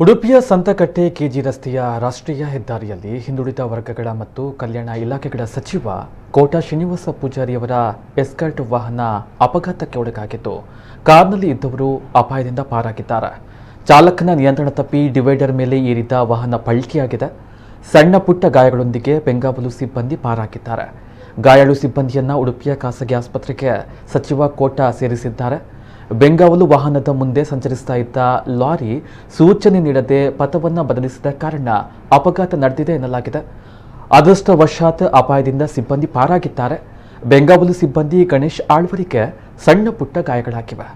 ಉಡುಪಿಯ ಸಂತಕಟ್ಟೆ ಕೆಜಿ ರಸ್ತೆಯ ರಾಷ್ಟ್ರೀಯ ಹೆದ್ದಾರಿಯಲ್ಲಿ ಹಿಂದುಳಿದ ವರ್ಗಗಳ ಮತ್ತು ಕಲ್ಯಾಣ ಇಲಾಖೆಗಳ ಸಚಿವ ಕೋಟಾ ಶ್ರೀನಿವಾಸ ಪೂಜಾರಿಯವರ ಎಸ್ಕರ್ಟ್ ವಾಹನ ಅಪಘಾತಕ್ಕೆ ಒಳಗಾಗಿದ್ದು ಕಾರ್ನಲ್ಲಿ ಇದ್ದವರು ಅಪಾಯದಿಂದ ಪಾರಾಗಿದ್ದಾರೆ. ಚಾಲಕನ ನಿಯಂತ್ರಣ ತಪ್ಪಿ ಡಿವೈಡರ್ ಮೇಲೆ ಏರಿದ ವಾಹನ ಪಲ್ಟಿಯಾಗಿದೆ. ಸಣ್ಣ ಪುಟ್ಟ ಗಾಯಗಳೊಂದಿಗೆ ಬೆಂಗಾವಲು ಸಿಬ್ಬಂದಿ ಪಾರಾಗಿದ್ದಾರೆ. ಗಾಯಾಳು ಸಿಬ್ಬಂದಿಯನ್ನ ಉಡುಪಿಯ ಖಾಸಗಿ ಆಸ್ಪತ್ರೆಗೆ ಸಚಿವ ಕೋಟಾ ಸೇರಿಸಿದ್ದಾರೆ. ಬೆಂಗಾವಲು ವಾಹನದ ಮುಂದೆ ಸಂಚರಿಸ್ತಾ ಇದ್ದ ಲಾರಿ ಸೂಚನೆ ನೀಡದೆ ಪಥವನ್ನು ಬದಲಿಸಿದ ಕಾರಣ ಅಪಘಾತ ನಡೆದಿದೆ ಎನ್ನಲಾಗಿದೆ. ಅದೃಷ್ಟವಶಾತ್ ಅಪಾಯದಿಂದ ಸಿಬ್ಬಂದಿ ಪಾರಾಗಿದ್ದಾರೆ. ಬೆಂಗಾವಲು ಸಿಬ್ಬಂದಿ ಗಣೇಶ್ ಆಳ್ವರಿಗೆ ಸಣ್ಣ ಪುಟ್ಟ ಗಾಯಗಳಾಗಿವೆ.